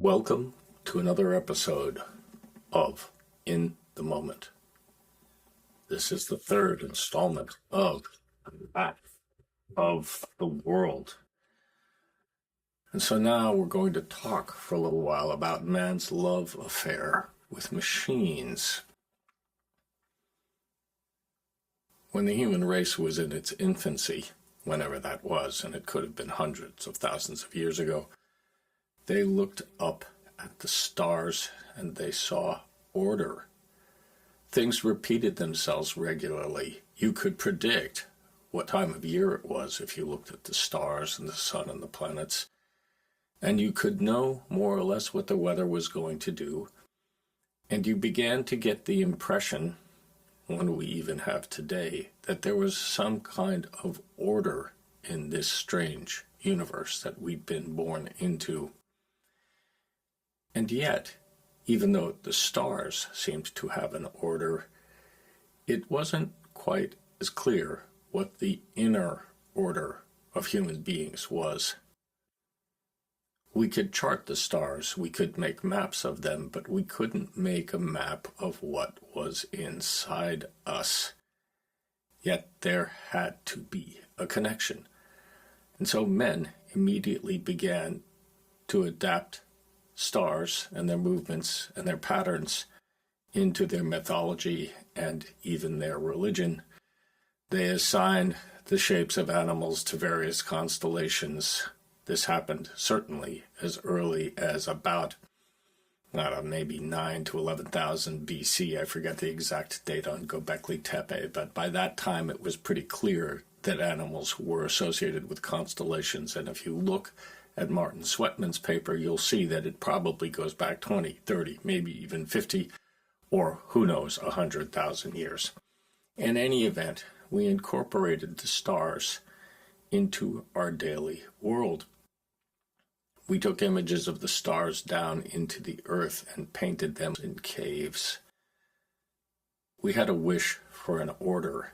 Welcome to another episode of In the Moment. This is the third installment of Map of the World. And so now we're going to talk for a little while about man's love affair with machines. When the human race was in its infancy, whenever that was, and it could have been hundreds of thousands of years ago, they looked up at the stars and they saw order. Things repeated themselves regularly. You could predict what time of year it was if you looked at the stars and the sun and the planets. And you could know more or less what the weather was going to do. And you began to get the impression, one we even have today, that there was some kind of order in this strange universe that we'd been born into. And yet, even though the stars seemed to have an order, it wasn't quite as clear what the inner order of human beings was. We could chart the stars, we could make maps of them, but we couldn't make a map of what was inside us. Yet there had to be a connection. And so men immediately began to adapt stars and their movements and their patterns into their mythology and even their religion. They assigned the shapes of animals to various constellations. This happened certainly as early as about, maybe 9 to 11,000 BC. I forget the exact date on Göbekli Tepe, but by that time it was pretty clear that animals were associated with constellations. And if you look at Martin Sweatman's paper, you'll see that it probably goes back 20, 30, maybe even 50, or who knows, 100,000 years. In any event, we incorporated the stars into our daily world. We took images of the stars down into the earth and painted them in caves. We had a wish for an order